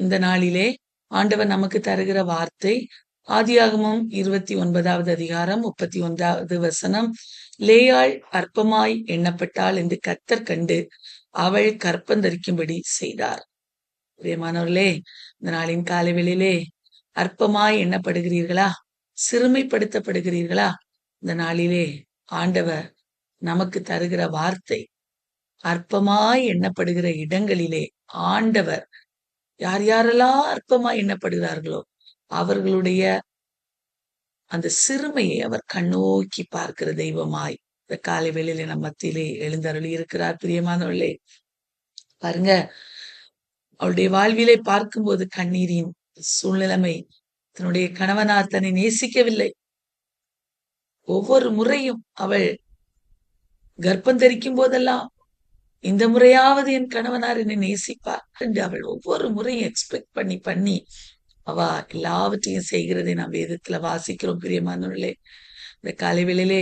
இந்த நாளிலே ஆண்டவர் நமக்கு தருகிற வார்த்தை ஆதியாகமம் 29வது அதிகாரம் 31வது வசனம். லேயாள் அற்பமாய் எண்ணப்பட்டாள் என்று கர்த்தர் கண்டு அவள் கற்பந்தரிக்கும்படி செய்தார். பிரியமானவர்களே, இந்த நாளின் காலைவெளியிலே அற்பமாய் எண்ணப்படுகிறீர்களா? சிறுமைப்படுத்தப்படுகிறீர்களா? இந்த நாளிலே ஆண்டவர் நமக்கு தருகிற வார்த்தை, அற்பமாய் எண்ணப்படுகிற இடங்களிலே ஆண்டவர் யார் யாரெல்லாம் அற்பமாய் எண்ணப்படுகிறார்களோ அவர்களுடைய அந்த சிறுமையை அவர் கண்ணோக்கி பார்க்கிற தெய்வமாய் இந்த காலை வேளையிலே நம் மத்தியிலே எழுந்தருளி இருக்கிறார். பிரியமானவர்களே, பாருங்க, அவளுடைய வாழ்விலை பார்க்கும்போது கண்ணீரின் சூழ்நிலைமை, தன்னுடைய கணவனார் தன்னை நேசிக்கவில்லை. ஒவ்வொரு முறையும் அவள் கர்ப்பம் தரிக்கும் போதெல்லாம் இந்த முறையாவது என் கணவனார் என்னை நேசிப்பார் என்று அவள் ஒவ்வொரு முறையும் எக்ஸ்பெக்ட் பண்ணி அவ எல்லாவற்றையும் செய்கிறதை நாம் வேதத்துல வாசிக்கிறோம். பிரியமானவர்களே, இந்த காலை வேளையிலே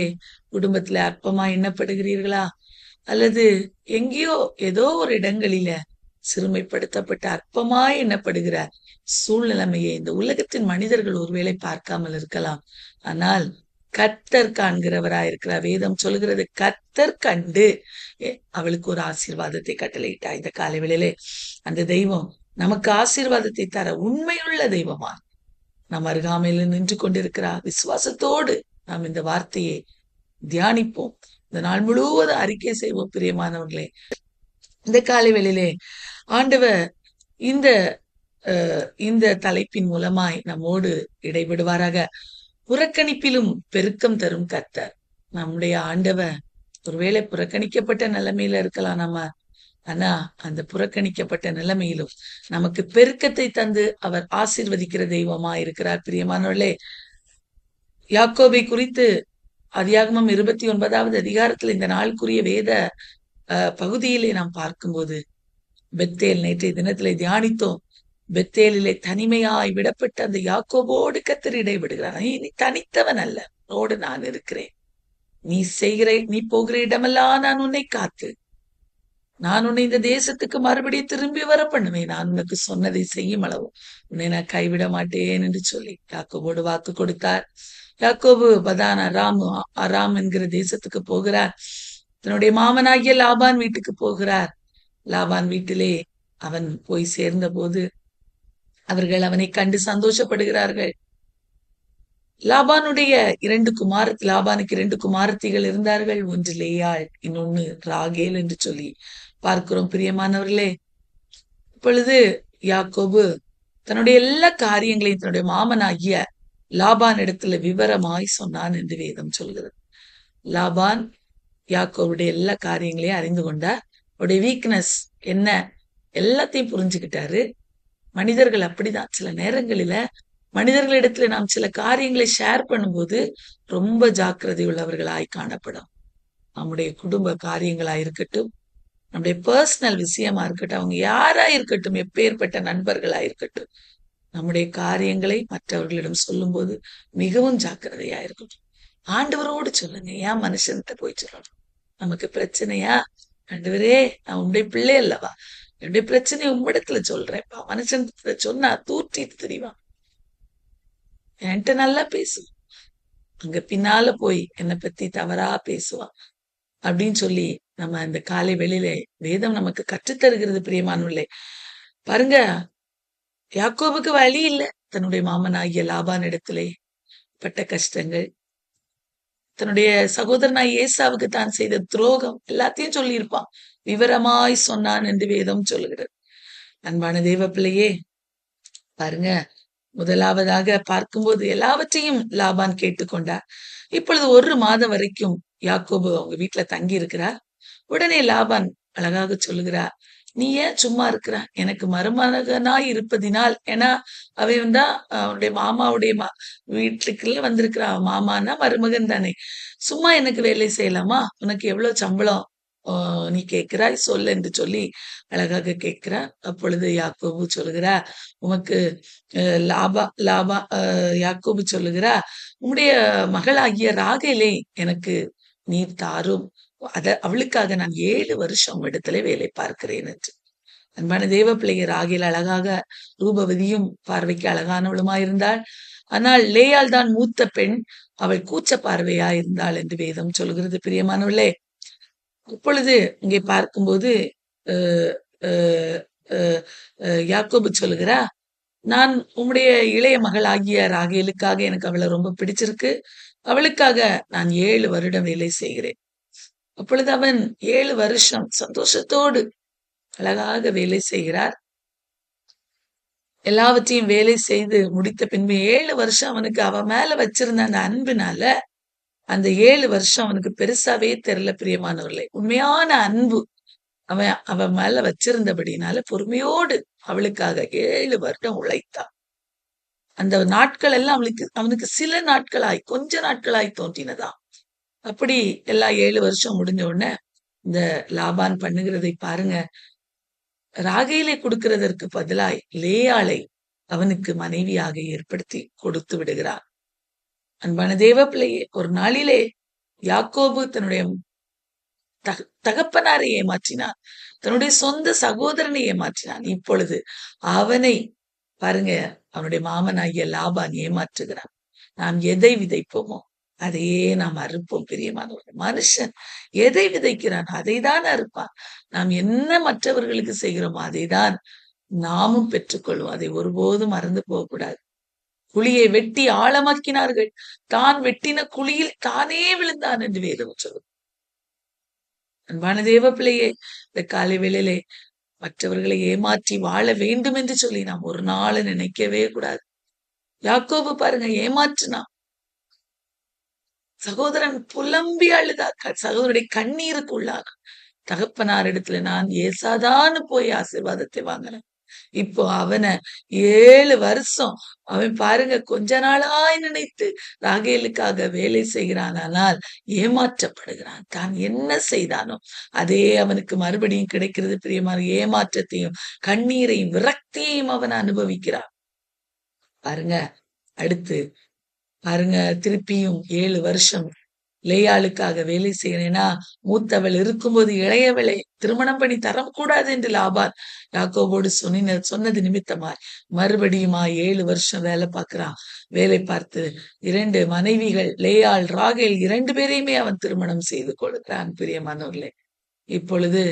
குடும்பத்துல அற்பமா எண்ணப்படுகிறீர்களா? அல்லது எங்கேயோ ஏதோ ஒரு இடங்களில சிறுமைப்படுத்தப்பட்ட அற்பமாய் எண்ணப்படுகிற சூழ்நிலைமையை இந்த உலகத்தின் மனிதர்கள் ஒருவேளை பார்க்காமல் இருக்கலாம். ஆனால் கர்த்தர் காண்கிறவராயிருக்கிறார். வேதம் சொல்கிறது, கர்த்தர் கண்டு அவளுக்கு ஒரு ஆசீர்வாதத்தை கட்டளையிட்டா. இந்த காலை வேளையிலே அந்த தெய்வம் நமக்கு ஆசீர்வாதத்தை தர உண்மையுள்ள தெய்வமா நம் அருகாமையில் நின்று கொண்டிருக்கிறார். விசுவாசத்தோடு நாம் இந்த வார்த்தையை தியானிப்போம். இந்த நாள் முழுவதும் அறிக்கை செய்வோம். பிரியமானவர்களே, இந்த காலை வேளையிலே ஆண்டவர் இந்த தலைப்பின் மூலமாய் நம்மோடு இடைபடுவாராக. புறக்கணிப்பிலும் பெருக்கம் தரும் கர்த்தர். நம்முடைய ஆண்டவர் ஒருவேளை புறக்கணிக்கப்பட்ட நிலைமையில இருக்கலாம் நம்ம, ஆனா அந்த புறக்கணிக்கப்பட்ட நிலைமையிலும் நமக்கு பெருக்கத்தை தந்து அவர் ஆசீர்வதிக்கிற தெய்வமா இருக்கிறார். பிரியமானவர்களே, யாக்கோபை குறித்து ஆதியாகமம் 29வது அதிகாரத்தில் இந்த நாளுக்குரிய வேத பகுதியிலே நாம் பார்க்கும்போது, பெத்தேல் நேற்றைய தினத்திலே தியானித்தோம். பெத்தேலிலே தனிமையாய் விடப்பட்ட அந்த யாக்கோபோடு கர்த்தர் இடைவிடுகிறார். நீ தனித்தவன் அல்ல, உன்னோடு நான் இருக்கிறேன். நீ போகிற இடமெல்லாம் நான் உன்னை காத்து, நான் உன்னை இந்த தேசத்துக்கு மறுபடியும் திரும்பி வர பண்ணுவேன். நான் உனக்கு சொன்னதை செய்யும் அளவு உன்னை நான் கைவிட மாட்டேன் என்று சொல்லி யாக்கோபோடு வாக்கு கொடுத்தார். யாக்கோபு பதான் அராம் என்கிற தேசத்துக்கு போகிறார். தன்னுடைய மாமனாகிய லாபான் வீட்டுக்கு போகிறார். லாபான் வீட்டிலே அவன் போய் சேர்ந்த போது அவர்கள் அவனை கண்டு சந்தோஷப்படுகிறார்கள். லாபானுக்கு 2 குமாரத்திகள் இருந்தார்கள். ஒன்று லேயாள், இன்னொன்னு ராகேல் என்று சொல்லி பார்க்கிறோம். பிரியமானவர்களே, இப்பொழுது யாக்கோபு தன்னுடைய எல்லா காரியங்களையும் தன்னுடைய மாமனாகிய லாபான் இடத்துல விவரமாய் சொன்னான் என்று வேதம் சொல்கிறது. லாபான் யாக்கோபுடைய எல்லா காரியங்களையும் அறிந்து கொண்டார். அவருடைய வீக்னஸ் என்ன எல்லாத்தையும் புரிஞ்சுக்கிட்டாரு. மனிதர்கள் அப்படிதான். சில நேரங்களில மனிதர்களிடத்துல நாம் சில காரியங்களை ஷேர் பண்ணும்போது ரொம்ப ஜாக்கிரதை உள்ளவர்களாய் காணப்படும். நம்முடைய குடும்ப காரியங்களா இருக்கட்டும், நம்முடைய பர்சனல் விஷயமா இருக்கட்டும், அவங்க யாரா இருக்கட்டும், எப்பேற்பட்ட நண்பர்களா இருக்கட்டும், நம்முடைய காரியங்களை மற்றவர்களிடம் சொல்லும் போது மிகவும் ஜாக்கிரதையா இருக்கட்டும். ஆண்டவரோடு சொல்லுங்க, ஏன் மனுஷன்கிட்ட போய் சொல்லணும்? நமக்கு பிரச்சனையா? ஆண்டவரே, நான் உங்களுடைய பிள்ளை அல்லவா, என்னுடைய பிரச்சனையை உம்மிடத்துல சொல்றேன்ப்பா. மனுஷன் சொன்னா தூற்றிட்டு தெரியுவான். என்கிட்ட நல்லா பேசுவான், அங்க பின்னால போய் என்னை பத்தி தவறா பேசுவான் அப்படின்னு சொல்லி நம்ம இந்த காலை வெளியிலே வேதம் நமக்கு கற்றுத்தருகிறது. பிரியமானவர்களே, பாருங்க, யாக்கோபுக்கு வழி இல்லை. தன்னுடைய மாமனாகிய லாபான் இடத்திலே பட்ட கஷ்டங்கள், தன்னுடைய சகோதரனாய் ஏசாவுக்கு தான் செய்த துரோகம் எல்லாத்தையும் சொல்லியிருப்பான். விவரமாய் சொன்னான் என்று வேதம் சொல்லுகிறது. அன்பான தேவ பிள்ளையே, பாருங்க, முதலாவதாக பார்க்கும்போது எல்லாவற்றையும் லாபான் கேட்டுக்கொண்டார். இப்பொழுது 1 மாதம் வரைக்கும் யாக்கோபு அவங்க வீட்டுல தங்கி இருக்கிறார். உடனே லாபான் அழகாக சொல்லுகிறார், நீ ஏன் சும்மா இருக்கிற? எனக்கு மருமகனாய் இருப்பதினால், ஏன்னா அவன் தான் அவனுடைய மாமாவுடைய வீட்டுக்குள்ள வந்திருக்கிறான். மாமானா மருமகன் தானே. சும்மா எனக்கு வேலை செய்யலாமா? உனக்கு எவ்வளவு சம்பளம் நீ கேட்கிறாய் சொல் என்று சொல்லி அழகாக கேட்கிறார். அப்பொழுது யாக்கோபு சொல்லுகிறா, உமக்கு யாக்கோபு சொல்லுகிறா, உம்முடைய மகளாகிய ராகேலை எனக்கு நீர் தாரும், அவளுக்காக நான் 7 வருஷம் இடத்துல வேலை பார்க்கிறேன் என்று. அன்பான தேவ பிள்ளையை ராகேல் அழகாக ரூபவதியும் பார்வைக்கு அழகானவளுமாயிருந்தாள். ஆனால் லேயாள் தான் மூத்த பெண், அவள் கூச்ச பார்வையா இருந்தாள் என்று வேதம் சொல்கிறது. பிரியமானவர்களே, இப்பொழுது இங்கே பார்க்கும்போது அஹ் அஹ் அஹ் யாக்கோபு சொல்லுகிறா, நான் உம்முடைய இளைய மகள் ஆகிய ராகேலுக்காக எனக்கு அவளை ரொம்ப பிடிச்சிருக்கு, அவளுக்காக நான் 7 வருடம் வேலை செய்கிறேன். அப்பொழுது அவன் 7 வருஷம் சந்தோஷத்தோடு அழகாக வேலை செய்கிறார். எல்லாவற்றையும் வேலை செய்து முடித்த பின்பு 7 வருஷம் அவனுக்கு அவ மேல வச்சிருந்த அந்த அன்பினால அந்த 7 வருஷம் அவனுக்கு பெருசாவே தெரியல. பிரியமானவர்களே, உண்மையான அன்பு அவன் மேல வச்சிருந்தபடினால பொறுமையோடு அவளுக்காக 7 வருடம் உழைத்தான். அந்த நாட்கள் எல்லாம் அவனுக்கு சில நாட்களாய், கொஞ்ச நாட்களாய் தோன்றினதாம். அப்படி எல்லாம் 7 வருஷம் முடிஞ்ச உடனே இந்த லாபான் பண்ணுகிறதை பாருங்க. ராகேலை கொடுக்கிறதற்கு பதிலாய் லேயாளை அவனுக்கு மனைவியாக ஏற்படுத்தி கொடுத்து விடுகிறான். அன்பான தேவ பிள்ளையே, ஒரு நாளிலே யாக்கோபு தன்னுடைய தகப்பனாரை ஏமாற்றினான், தன்னுடைய சொந்த சகோதரனை ஏமாற்றினான். இப்பொழுது அவனை பாருங்க, அவனுடைய மாமனாகிய லாபான் ஏமாற்றுகிறான். நாம் எதை விதைப்போமோ அதையே நாம் அறுப்போம். பிரியமானவர்கள், மனுஷன் எதை விதைக்கிறான் அதை தான் அறுப்பான். நாம் என்ன மற்றவர்களுக்கு செய்கிறோமோ அதை தான் நாமும் பெற்றுக்கொள்வோம். அதை ஒருபோதும் மறந்து போகக்கூடாது. குழியை வெட்டி ஆழமாக்கினார்கள், தான் வெட்டின குழியில் தானே விழுந்தான் என்று வேதம் சொல்லும். அன்பான தேவ பிள்ளையே, இந்த காலை வேளையிலே மற்றவர்களை ஏமாற்றி வாழ வேண்டும் என்று சொல்லி நாம் ஒரு நாள் நினைக்கவே கூடாது. யாக்கோபு பாருங்க, ஏமாற்றினான். சகோதரன் புலம்பி அழுதா, சகோதரனுடைய கண்ணீருக்கு உள்ளாக. தகப்பனார் இடத்துல நான் ஏசாதான்னு போய் ஆசீர்வாதத்தை வாங்கினேன். இப்போ அவனை 7 வருஷம் அவன் பாருங்க கொஞ்ச நாளாய் நினைத்து ராகேலுக்காக வேலை செய்கிறான். ஆனால் ஏமாற்றப்படுகிறான். தான் என்ன செய்தானோ அதே அவனுக்கு மறுபடியும் கிடைக்கிறது. பிரியமான, ஏமாற்றத்தையும் கண்ணீரையும் விரக்தியையும் அவன் அனுபவிக்கிறான். பாருங்க, அடுத்து பாருங்க, திருப்பியும் 7 வருஷம் லேயாளுக்காக வேலை செய்யறேன்னா, மூத்தவள் இருக்கும்போது இளையவளை திருமணம் பண்ணி தரக்கூடாது என்று லாபான் யாக்கோபோடு சொன்னது நிமித்தமாய் மறுபடியுமா 7 வருஷம் வேலை பார்க்கிறான். வேலை பார்த்து 2 மனைவிகள் லேயாள் ராகேல் 2 பேரையுமே அவன் திருமணம் செய்து கொடுக்கிறான். பிரியமானவர்களே, இப்பொழுது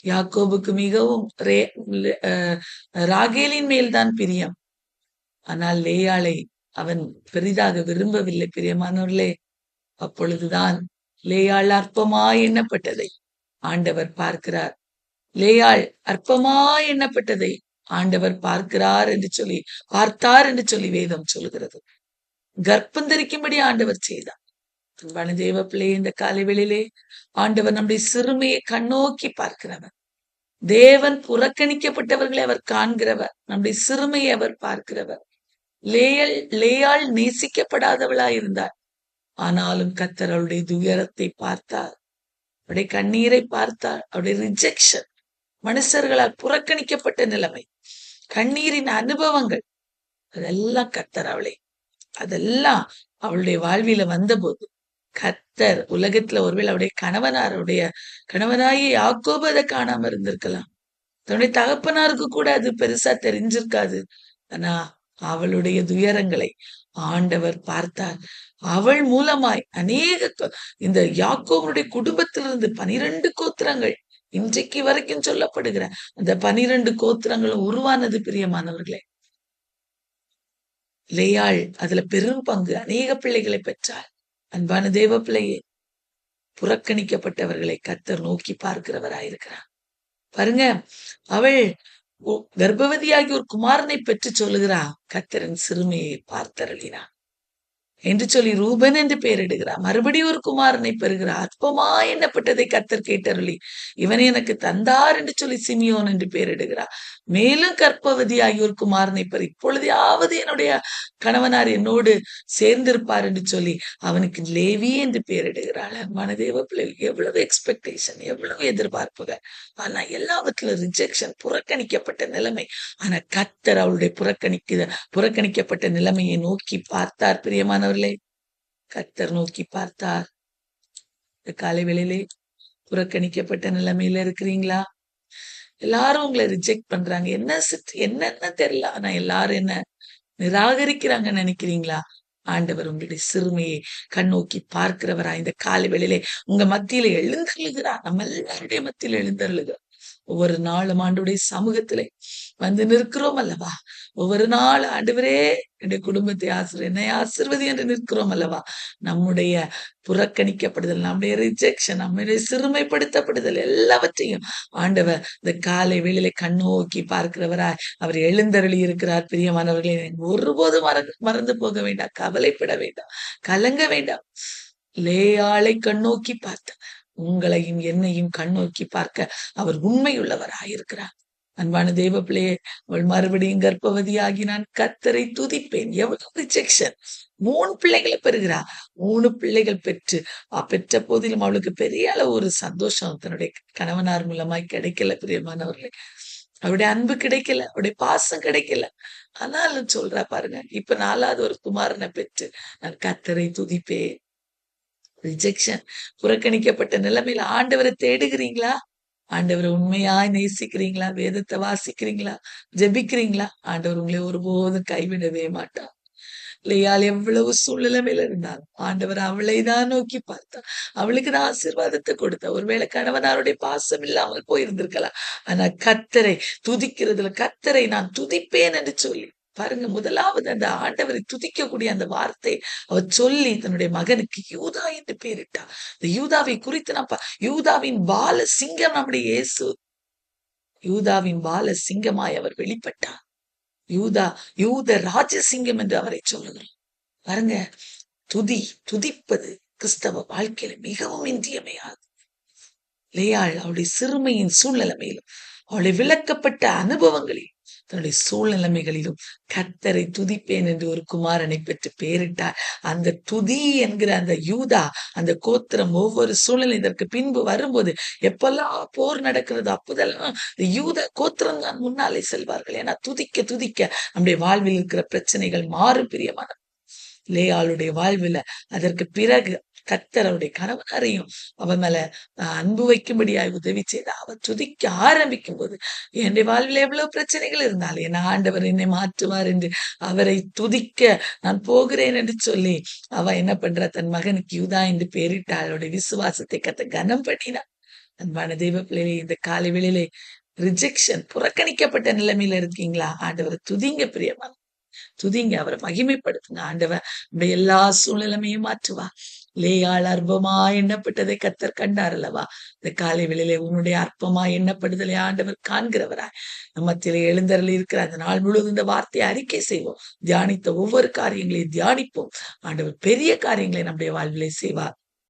யாக்கோபுக்கு மிகவும் ராகேலின் மேல்தான் பிரியம். ஆனால் லேயாளை அவன் பெரிதாக விரும்பவில்லை. பிரியமானவர்களே, அப்பொழுதுதான் லேயாள் அற்பமாய் எண்ணப்பட்டதை ஆண்டவர் பார்க்கிறார். லேயாள் அற்பமாய் எண்ணப்பட்டதை ஆண்டவர் பார்த்தார் என்று சொல்லி வேதம் சொல்கிறது. கர்ப்பம் தரிக்கும்படி ஆண்டவர் செய்தார். அன்பான தேவ பிள்ளை, இந்த காலை வேளையிலே ஆண்டவர் நம்முடைய சிறுமையை கண்ணோக்கி பார்க்கிறவர். தேவன் புறக்கணிக்கப்பட்டவர்களை அவர் காண்கிறவர். நம்முடைய சிறுமையை அவர் பார்க்கிறவர். லேயாள் நேசிக்கப்படாதவளாய் இருந்தார். ஆனாலும் கர்த்தர் அவளுடைய துயரத்தை பார்த்தார், அவருடைய கண்ணீரை பார்த்தார். அவருடைய ரிஜெக்ஷன், மனுஷர்களால் புறக்கணிக்கப்பட்ட நிலைமை, கண்ணீரின் அனுபவங்கள், அதெல்லாம் அதெல்லாம் அவளுடைய வாழ்வில வந்தபோது கர்த்தர் உலகத்துல ஒருவேளை அவருடைய கணவனாகிய யாக்கோபு அதை காணாம இருந்திருக்கலாம். தன்னுடைய தகப்பனாருக்கு கூட அது பெருசா தெரிஞ்சிருக்காது. ஆனா அவளுடைய துயரங்களை ஆண்டவர் பார்த்தார். அவள் மூலமாய் இந்த யாக்கோபுடைய குடும்பத்திலிருந்து 12 கோத்திரங்கள் இன்றைக்கு வரைக்கும் சொல்லப்படுகிற அந்த 12 கோத்திரங்களும் உருவானது. பிரியமானவர்களே, லேயாள் அதுல பெரும் பங்கு, அநேக பிள்ளைகளை பெற்றாள். அன்பான தேவ பிள்ளையே, புறக்கணிக்கப்பட்டவர்களை கர்த்தர் நோக்கி பார்க்கிறவராயிருக்கிறார். பாருங்க, அவள் கர்ப்பவதியாகி ஒரு குமாரனை பெற்று சொல்லுகிறா, கர்த்தரின் சிறுமையை பார்த்தருளினார் என்று சொல்லி ரூபன் என்று பெயரிடுகிறார். மறுபடியும் ஒரு குமாரனை பெறுகிறார். அற்பமா எண்ணப்பட்டதை கர்த்தர் கேட்டருளி இவனை எனக்கு தந்தார் என்று சொல்லி சிமியோன் என்று பெயரிடுகிறார். மேலும் கர்ப்பவதியாகி ஒரு குமாரனை பெறு, இப்பொழுதையாவது என்னுடைய கணவனார் என்னோடு சேர்ந்திருப்பார் என்று சொல்லி அவனுக்கு லேவி என்று பெயரிடுகிறாள். மனதேவ பிள்ளைகளுக்கு எவ்வளவு எக்ஸ்பெக்டேஷன், எவ்வளவு எதிர்பார்ப்புகள். ஆனா எல்லாவற்றிலும் ரிஜெக்ஷன், புறக்கணிக்கப்பட்ட நிலைமை. ஆனா கர்த்தர் அவளுடைய புறக்கணிக்கப்பட்ட நிலைமையை நோக்கி பார்த்தார். பிரியமானவர்களே, கர்த்தர் நோக்கி பார்த்தார். இந்த காலை வேளையிலே புறக்கணிக்கப்பட்ட நிலைமையில இருக்கிறீங்களா? எல்லாரும் உங்களை ரிஜெக்ட் பண்றாங்க. என்னன்னு தெரியல. ஆனா எல்லாரும் என்ன நிராகரிக்கிறாங்கன்னு நினைக்கிறீங்களா? ஆண்டவர் உங்களுடைய சிறுமையை கண்ணோக்கி பார்க்கிறவரா இந்த காலை வேளையிலே உங்க மத்தியில எழுந்தருளுகிறார். நம்ம எல்லாருடைய மத்தியில எழுந்தருளுகிறார். ஒவ்வொரு நாளும் ஆண்டவருடைய சமூகத்திலே வந்து நிற்கிறோம் அல்லவா? ஒவ்வொரு நாள் ஆண்டவரே என்னுடைய குடும்பத்தை என்னை ஆசீர்வதி என்று நிற்கிறோம் அல்லவா? நம்முடைய புறக்கணிக்கப்படுதல், நம்முடைய ரிஜெக்ஷன், நம்முடைய சிறுமைப்படுத்தப்படுதல் எல்லாவற்றையும் ஆண்டவர் இந்த காலை வேளையிலே கண்ணோக்கி பார்க்கிறவராய் அவர் எழுந்தருளி இருக்கிறார். பிரியமானவர்களே, ஒருபோதும் மறந்து போக வேண்டாம், கவலைப்பட வேண்டாம், கலங்க வேண்டாம். லேயாளை கண்ணோக்கி பார்த்த உங்களையும் என்னையும் கண்ணோக்கி பார்க்க அவர் உண்மையுள்ளவராயிருக்கிறார். அன்பான தேவ பிள்ளையே, அவள் மறுபடியும் கர்ப்பவதியாகி நான் கர்த்தரை துதிப்பேன். எவ்வளவு ரிஜெக்ஷன்! 3 பிள்ளைகளை பெறுகிறா. 3 பிள்ளைகள் பெற்ற போதிலும் அவளுக்கு பெரிய அளவு ஒரு சந்தோஷம் தன்னுடைய கணவனார் மூலமாய் கிடைக்கல. பிரியமானவர்களே, அவருடைய அன்பு கிடைக்கல, அவருடைய பாசம் கிடைக்கல. ஆனாலும் சொல்றா பாருங்க, இப்ப 4வது ஒரு குமாரனை பெற்று நான் கர்த்தரை துதிப்பேன். ரிஜெக்ஷன், புறக்கணிக்கப்பட்ட நிலைமையில ஆண்டவரை தேடுகிறீங்களா? ஆண்டவரை உண்மையாய் நேசிக்கிறீங்களா? வேதத்தை வாசிக்கிறீங்களா? ஜெபிக்கிறீங்களா? ஆண்டவர் உங்களை ஒருபோதும் கைவிடவே மாட்டார். லேயாள் எவ்வளவு சூழ்நிலைமையில இருந்தாலும் ஆண்டவர் அவளை தான் நோக்கி பார்த்தார். அவளுக்கு தான் ஆசீர்வாதத்தை கொடுத்தார். ஒருவேளை கணவனாருடைய பாசம் இல்லாமல் போயிருந்திருக்கலாம். ஆனா கர்த்தரை துதிக்கிறதுல, கர்த்தரை நான் துதிப்பேன் என்று சொல்லி பாருங்க, முதலாவது அந்த ஆண்டவரை துதிக்கக்கூடிய அந்த வார்த்தை அவர் சொல்லி தன்னுடைய மகனுக்கு யூதா என்று பெயரிட்டார். இந்த யூதாவை குறித்து யூதாவின் பால சிங்கம் நம்முடைய இயேசு. யூதாவின் பால சிங்கமாய் அவர் வெளிப்பட்டார். யூத ராஜசிங்கம் என்று அவரை சொல்லுகிறோம். பாருங்க, துதிப்பது கிறிஸ்தவ வாழ்க்கையில மிகவும் இன்றியமையாது. லேயாள் அவளுடைய சிறுமையின் சூழ்நிலைமையிலும், அவளுடைய விளக்கப்பட்ட அனுபவங்களில், தன்னுடைய சூழ்நிலைமைகளிலும் கர்த்தரை துதிப்பேன் என்று ஒரு குமாரனை பெற்று பெயரிட்டார். அந்த துதி என்கிற அந்த யூதா, அந்த கோத்திரம் ஒவ்வொரு சூழ்நிலை இதற்கு பின்பு வரும்போது, எப்பெல்லாம் போர் நடக்கிறது அப்போதெல்லாம் இந்த யூத கோத்திரம் தான் முன்னாலே செல்வார்கள். ஏன்னா துதிக்க துதிக்க நம்முடைய வாழ்வில் இருக்கிற பிரச்சனைகள் மாறும். பிரியமான லேயாளுடைய வாழ்வுல அதற்கு பிறகு கர்த்தர் அவருடைய கணவனாரையும் அவன் மேல அன்பு வைக்கும்படியாய் உதவி செய்த அவர் துதிக்க ஆரம்பிக்கும் போது, என்னுடைய வாழ்வில் எவ்வளவு பிரச்சனைகள் இருந்தாலும் என் ஆண்டவர் என்னை மாற்றுவார் என்று அவரை துதிக்க நான் போகிறேன் என்று சொல்லி அவ என்ன பண்றா, தன் மகனுக்கு யூதா என்று பெயரிட்டாள். அவருடைய விசுவாசத்தை கத்த கனம் பண்ணினார். அன்பான தெய்வ பிள்ளைகளே, இந்த காலை வேளையிலே ரிஜெக்ஷன், புறக்கணிக்கப்பட்ட நிலைமையில இருக்கீங்களா? ஆண்டவரை துதிங்க பிரியமா, துதிங்க, அவரை மகிமைப்படுத்துங்க. ஆண்டவர் நம்முடைய எல்லா சூழ்நிலைமையும் மாற்றுவா. லேயாள் அற்பமா எண்ணப்பட்டதை கர்த்தர் கண்டார் அல்லவா? இந்த காலை வேளையிலே உன்னுடைய அற்பமா எண்ணப்படுதலை ஆண்டவர் காண்கிறவரா நம்மத்திலே எழுந்தருளி இருக்கிற அந்த நாள் முழுவதும் இந்த வார்த்தையை அறிக்கை செய்வோம். தியானித்த ஒவ்வொரு காரியங்களையும் தியானிப்போம். ஆண்டவர் பெரிய காரியங்களை நம்முடைய வாழ்விலே செய்வார்.